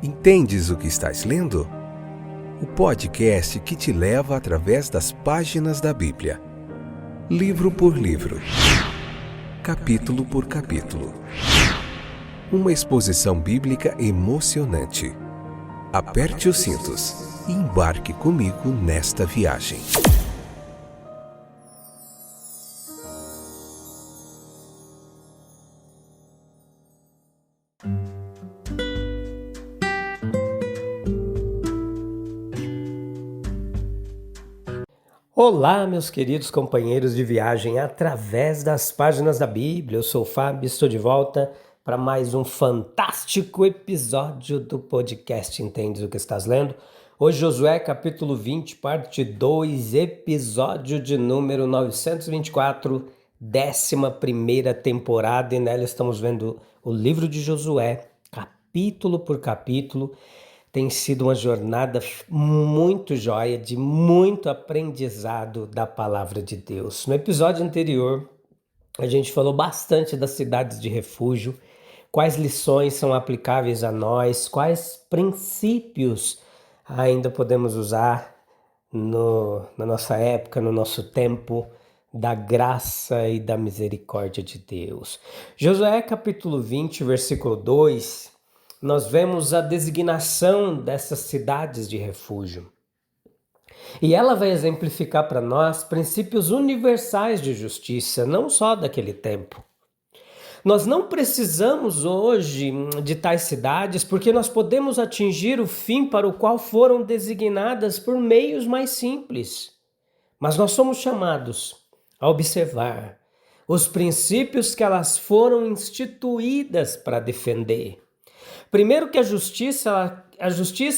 Entendes o que estás lendo? O podcast que te leva através das páginas da Bíblia, livro por livro, capítulo por capítulo. Uma exposição bíblica emocionante. Aperte os cintos e embarque comigo nesta viagem. Olá, meus queridos companheiros de viagem através das páginas da Bíblia. Eu sou o Fábio, estou de volta para mais um fantástico episódio do podcast Entendes o que estás lendo? Hoje Josué capítulo 20, parte 2, episódio de número 924, 11ª temporada, e nela estamos vendo o livro de Josué, capítulo por capítulo. Tem sido uma jornada muito joia, de muito aprendizado da palavra de Deus. No episódio anterior, a gente falou bastante das cidades de refúgio, quais lições são aplicáveis a nós, quais princípios ainda podemos usar na nossa época, no nosso tempo, da graça e da misericórdia de Deus. Josué capítulo 20, versículo 2... nós vemos a designação dessas cidades de refúgio. E ela vai exemplificar para nós princípios universais de justiça, não só daquele tempo. Nós não precisamos hoje de tais cidades porque nós podemos atingir o fim para o qual foram designadas por meios mais simples. Mas nós somos chamados a observar os princípios que elas foram instituídas para defender. Primeiro que a justiça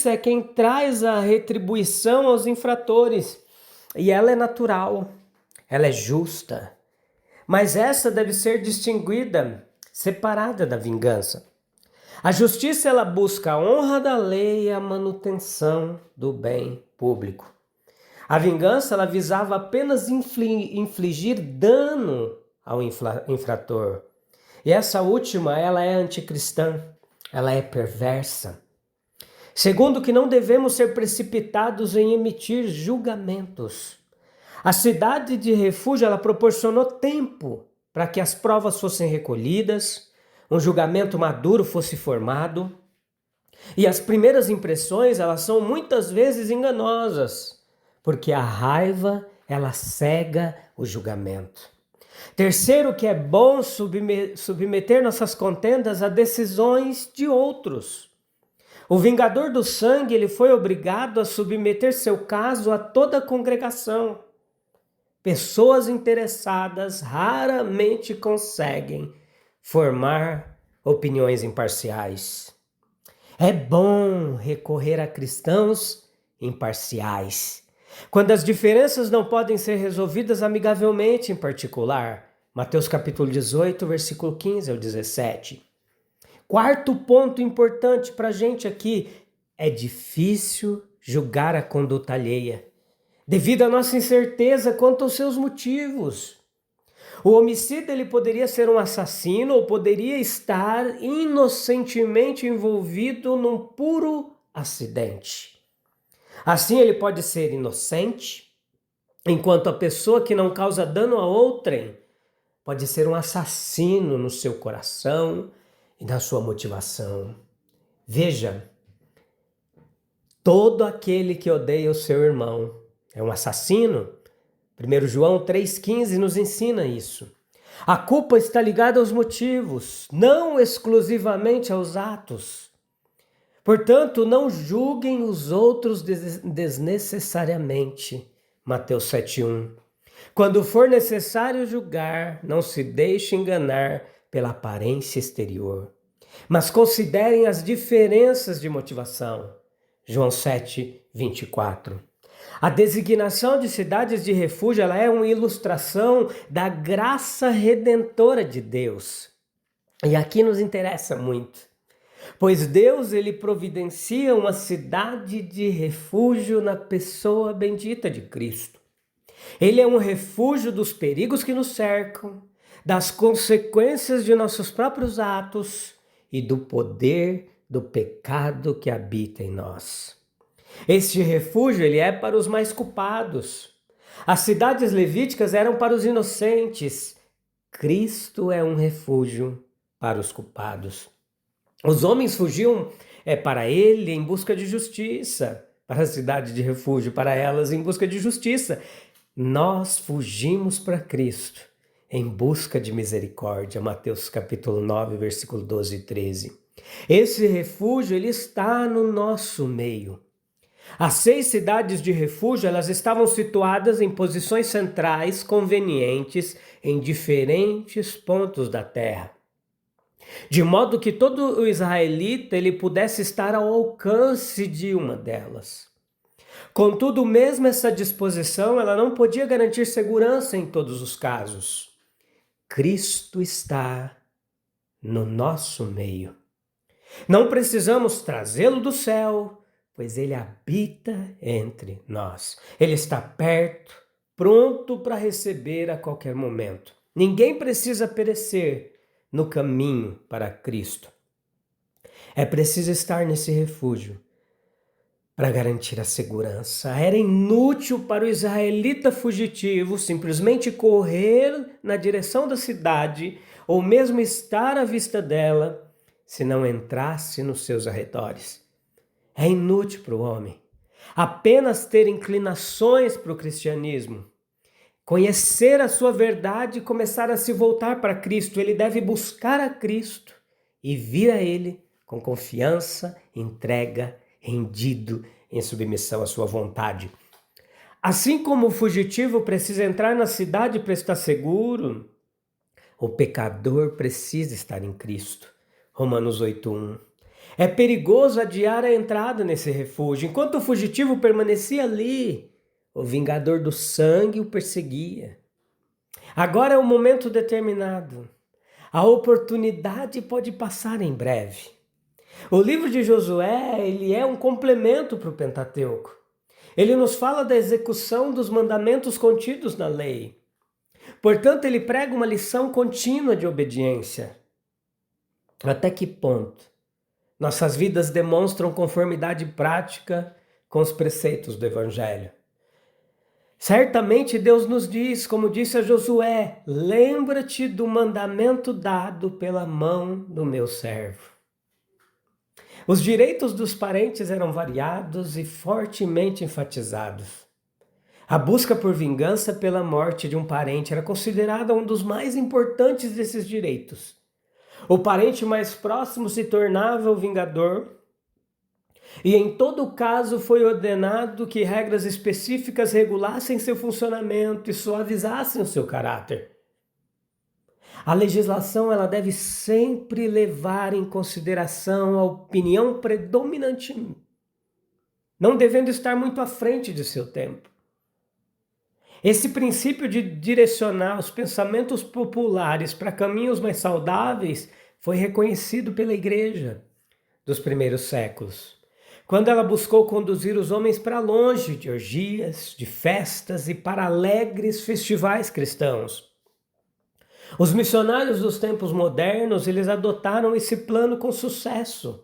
é quem traz a retribuição aos infratores, e ela é natural, ela é justa, mas essa deve ser distinguida, separada da vingança. A justiça ela busca a honra da lei e a manutenção do bem público. A vingança ela visava apenas infligir dano ao infrator, e essa última ela é anticristã. Ela é perversa. Segundo, que não devemos ser precipitados em emitir julgamentos. A cidade de refúgio ela proporcionou tempo para que as provas fossem recolhidas, um julgamento maduro fosse formado. E as primeiras impressões elas são muitas vezes enganosas, porque a raiva ela cega o julgamento. Terceiro, que é bom submeter nossas contendas a decisões de outros. O vingador do sangue ele foi obrigado a submeter seu caso a toda a congregação. Pessoas interessadas raramente conseguem formar opiniões imparciais. É bom recorrer a cristãos imparciais, quando as diferenças não podem ser resolvidas amigavelmente em particular. Mateus capítulo 18, versículo 15 ao 17. Quarto ponto importante para a gente aqui, é difícil julgar a conduta alheia, devido à nossa incerteza quanto aos seus motivos. O homicida ele poderia ser um assassino ou poderia estar inocentemente envolvido num puro acidente. Assim ele pode ser inocente, enquanto a pessoa que não causa dano a outrem pode ser um assassino no seu coração e na sua motivação. Veja, todo aquele que odeia o seu irmão é um assassino. 1 João 3,15 nos ensina isso. A culpa está ligada aos motivos, não exclusivamente aos atos. Portanto, não julguem os outros desnecessariamente. Mateus 7,1. Quando for necessário julgar, não se deixe enganar pela aparência exterior, mas considerem as diferenças de motivação. João 7,24. A designação de cidades de refúgio ela é uma ilustração da graça redentora de Deus. E aqui nos interessa muito. Pois Deus ele providencia uma cidade de refúgio na pessoa bendita de Cristo. Ele é um refúgio dos perigos que nos cercam, das consequências de nossos próprios atos e do poder do pecado que habita em nós. Este refúgio ele é para os mais culpados. As cidades levíticas eram para os inocentes. Cristo é um refúgio para os culpados. Os homens fugiam para ele em busca de justiça, para a cidade de refúgio, para elas em busca de justiça. Nós fugimos para Cristo em busca de misericórdia. Mateus capítulo 9, versículo 12 e 13. Esse refúgio ele está no nosso meio. As 6 cidades de refúgio, elas estavam situadas em posições centrais convenientes em diferentes pontos da terra, de modo que todo o israelita ele pudesse estar ao alcance de uma delas. Contudo, mesmo essa disposição, ela não podia garantir segurança em todos os casos. Cristo está no nosso meio. Não precisamos trazê-lo do céu, pois ele habita entre nós. Ele está perto, pronto para receber a qualquer momento. Ninguém precisa perecer no caminho para Cristo. É preciso estar nesse refúgio para garantir a segurança. Era inútil para o israelita fugitivo simplesmente correr na direção da cidade ou mesmo estar à vista dela se não entrasse nos seus arredores. É inútil para o homem apenas ter inclinações para o cristianismo, conhecer a sua verdade e começar a se voltar para Cristo. Ele deve buscar a Cristo e vir a Ele com confiança, entrega, rendido, em submissão à sua vontade. Assim como o fugitivo precisa entrar na cidade para estar seguro, o pecador precisa estar em Cristo. Romanos 8:1. É perigoso adiar a entrada nesse refúgio. Enquanto o fugitivo permanecia ali, o vingador do sangue o perseguia. Agora é um momento determinado. A oportunidade pode passar em breve. O livro de Josué, ele é um complemento para o Pentateuco. Ele nos fala da execução dos mandamentos contidos na lei. Portanto, ele prega uma lição contínua de obediência. Até que ponto nossas vidas demonstram conformidade prática com os preceitos do Evangelho? Certamente Deus nos diz, como disse a Josué, lembra-te do mandamento dado pela mão do meu servo. Os direitos dos parentes eram variados e fortemente enfatizados. A busca por vingança pela morte de um parente era considerada um dos mais importantes desses direitos. O parente mais próximo se tornava o vingador, e em todo caso foi ordenado que regras específicas regulassem seu funcionamento e suavizassem o seu caráter. A legislação ela deve sempre levar em consideração a opinião predominante, não devendo estar muito à frente de seu tempo. Esse princípio de direcionar os pensamentos populares para caminhos mais saudáveis foi reconhecido pela Igreja dos primeiros séculos, quando ela buscou conduzir os homens para longe de orgias, de festas e para alegres festivais cristãos. Os missionários dos tempos modernos, eles adotaram esse plano com sucesso.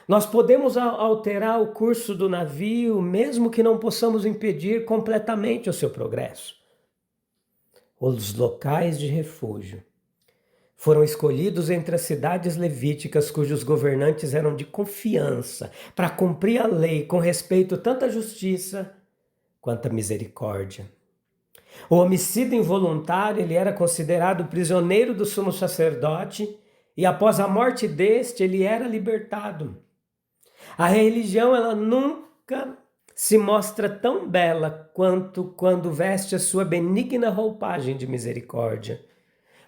Nós podemos alterar o curso do navio, mesmo que não possamos impedir completamente o seu progresso. Os locais de refúgio foram escolhidos entre as cidades levíticas cujos governantes eram de confiança para cumprir a lei com respeito tanto à justiça quanto à misericórdia. O homicida involuntário ele era considerado prisioneiro do sumo sacerdote e após a morte deste ele era libertado. A religião ela nunca se mostra tão bela quanto quando veste a sua benigna roupagem de misericórdia,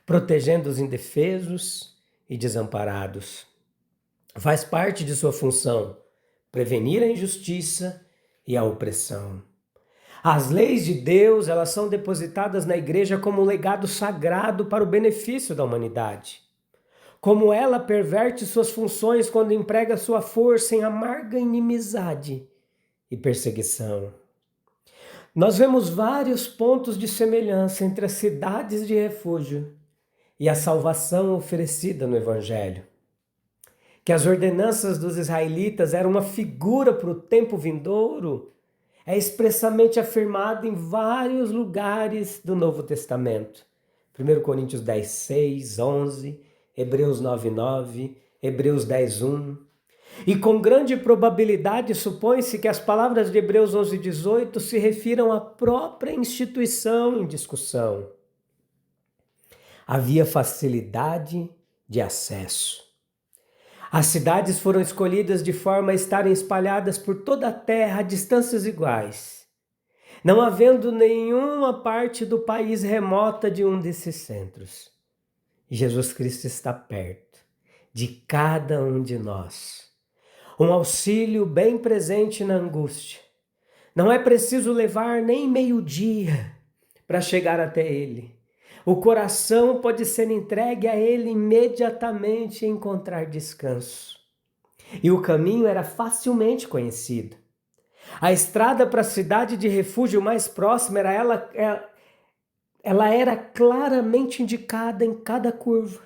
protegendo os indefesos e desamparados. Faz parte de sua função prevenir a injustiça e a opressão. As leis de Deus, elas são depositadas na igreja como um legado sagrado para o benefício da humanidade. Como ela perverte suas funções quando emprega sua força em amarga inimizade e perseguição. Nós vemos vários pontos de semelhança entre as cidades de refúgio e a salvação oferecida no Evangelho. que as ordenanças dos israelitas eram uma figura para o tempo vindouro, é expressamente afirmado em vários lugares do Novo Testamento. 1 Coríntios 10, 6, 11, Hebreus 9, 9, Hebreus 10, 1. E com grande probabilidade supõe-se que as palavras de Hebreus 11, 18 se refiram à própria instituição em discussão. Havia facilidade de acesso. As cidades foram escolhidas de forma a estarem espalhadas por toda a terra a distâncias iguais, não havendo nenhuma parte do país remota de um desses centros. Jesus Cristo está perto de cada um de nós. Um auxílio bem presente na angústia. Não é preciso levar nem meio-dia para chegar até Ele. O coração pode ser entregue a Ele imediatamente e encontrar descanso. E o caminho era facilmente conhecido. A estrada para a cidade de refúgio mais próxima ela era claramente indicada em cada curva.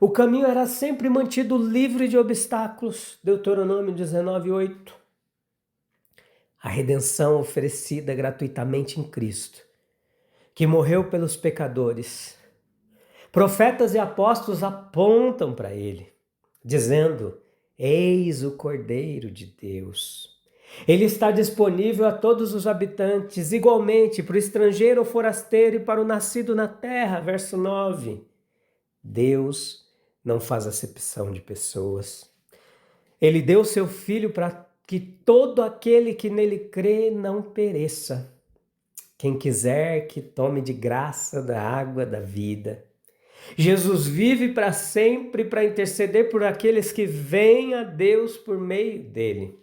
O caminho era sempre mantido livre de obstáculos. Deuteronômio 19, 8. A redenção oferecida gratuitamente em Cristo, que morreu pelos pecadores. Profetas e apóstolos apontam para ele, dizendo: eis o Cordeiro de Deus. Ele está disponível a todos os habitantes, igualmente para o estrangeiro ou forasteiro e para o nascido na terra. Verso 9. Deus não faz acepção de pessoas. Ele deu seu Filho para que todo aquele que nele crê não pereça. Quem quiser que tome de graça da água da vida. Jesus vive para sempre para interceder por aqueles que vêm a Deus por meio dele.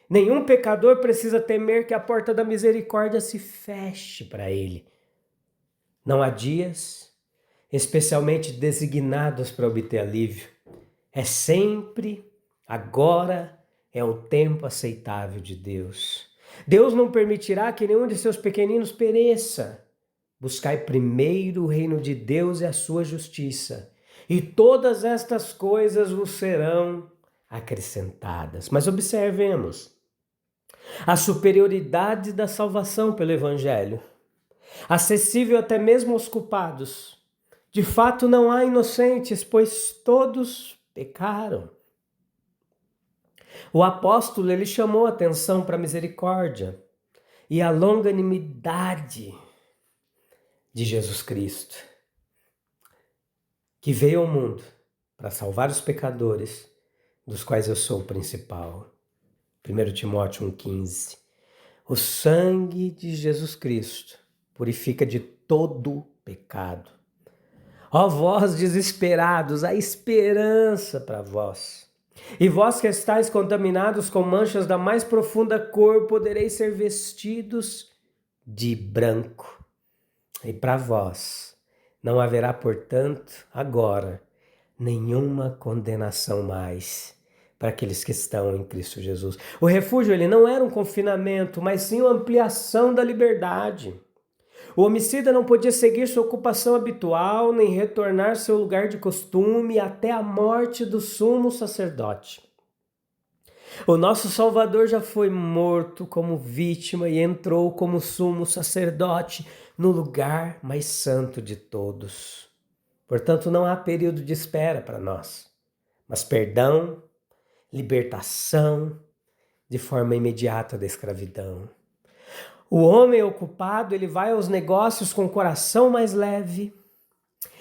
Nenhum pecador precisa temer que a porta da misericórdia se feche para ele. Não há dias especialmente designados para obter alívio. É sempre, agora é o tempo aceitável de Deus. Deus não permitirá que nenhum de seus pequeninos pereça. Buscai primeiro o reino de Deus e a sua justiça, e todas estas coisas vos serão acrescentadas. Mas observemos a superioridade da salvação pelo Evangelho, acessível até mesmo aos culpados. De fato, não há inocentes, pois todos pecaram. O apóstolo ele chamou atenção para a misericórdia e a longanimidade de Jesus Cristo, que veio ao mundo para salvar os pecadores, dos quais eu sou o principal. 1 Timóteo 1,15. O sangue de Jesus Cristo purifica de todo pecado. Ó vós desesperados, a esperança para vós. E vós que estáis contaminados com manchas da mais profunda cor, podereis ser vestidos de branco. E para vós não haverá, portanto, agora, nenhuma condenação mais para aqueles que estão em Cristo Jesus. O refúgio ele não era um confinamento, mas sim uma ampliação da liberdade. O homicida não podia seguir sua ocupação habitual, nem retornar seu lugar de costume até a morte do sumo sacerdote. O nosso Salvador já foi morto como vítima e entrou como sumo sacerdote no lugar mais santo de todos. Portanto, não há período de espera para nós, mas perdão, libertação de forma imediata da escravidão. O homem ocupado, ele vai aos negócios com o coração mais leve.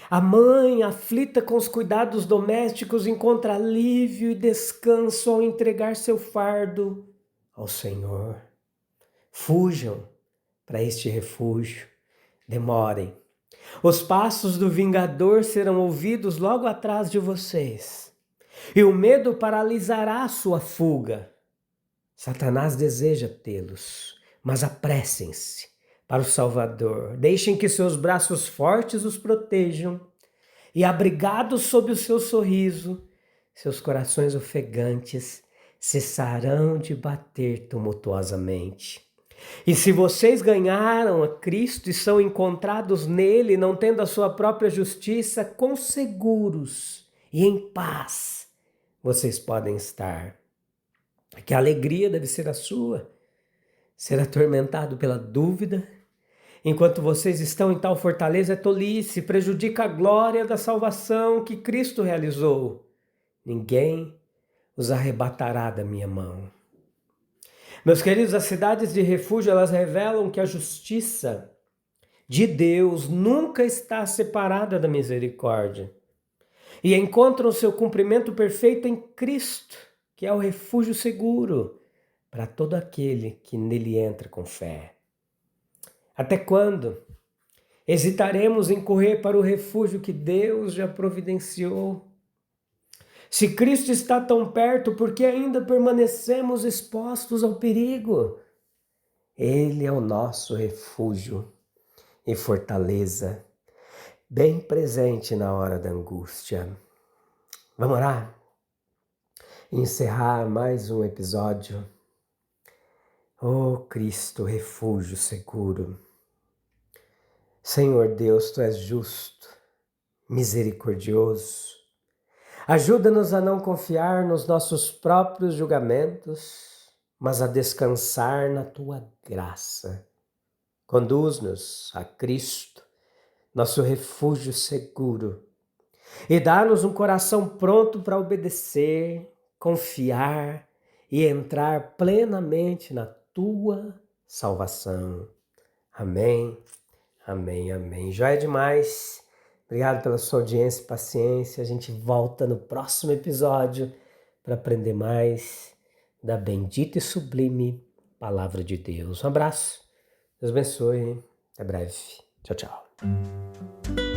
A mãe, aflita com os cuidados domésticos, encontra alívio e descanso ao entregar seu fardo ao Senhor. Fujam para este refúgio, demorem. Os passos do vingador serão ouvidos logo atrás de vocês. E o medo paralisará a sua fuga. Satanás deseja tê-los, mas apressem-se para o Salvador. Deixem que seus braços fortes os protejam e, abrigados sob o seu sorriso, seus corações ofegantes cessarão de bater tumultuosamente. E se vocês ganharam a Cristo e são encontrados nele, não tendo a sua própria justiça, quão seguros e em paz vocês podem estar. Que a alegria deve ser a sua. Ser atormentado pela dúvida, enquanto vocês estão em tal fortaleza, é tolice, prejudica a glória da salvação que Cristo realizou. Ninguém os arrebatará da minha mão. Meus queridos, as cidades de refúgio, elas revelam que a justiça de Deus nunca está separada da misericórdia e encontram seu cumprimento perfeito em Cristo, que é o refúgio seguro para todo aquele que nele entra com fé. Até quando hesitaremos em correr para o refúgio que Deus já providenciou? Se Cristo está tão perto, por que ainda permanecemos expostos ao perigo? Ele é o nosso refúgio e fortaleza, bem presente na hora da angústia. Vamos orar? Encerrar mais um episódio. Oh Cristo, refúgio seguro. Senhor Deus, Tu és justo, misericordioso. Ajuda-nos a não confiar nos nossos próprios julgamentos, mas a descansar na Tua graça. Conduz-nos a Cristo, nosso refúgio seguro, e dá-nos um coração pronto para obedecer, confiar e entrar plenamente na Tua salvação. Amém, amém, amém. Já é demais. Obrigado pela sua audiência e paciência. A gente volta no próximo episódio para aprender mais da bendita e sublime Palavra de Deus. Um abraço. Deus abençoe. Até breve. Tchau, tchau.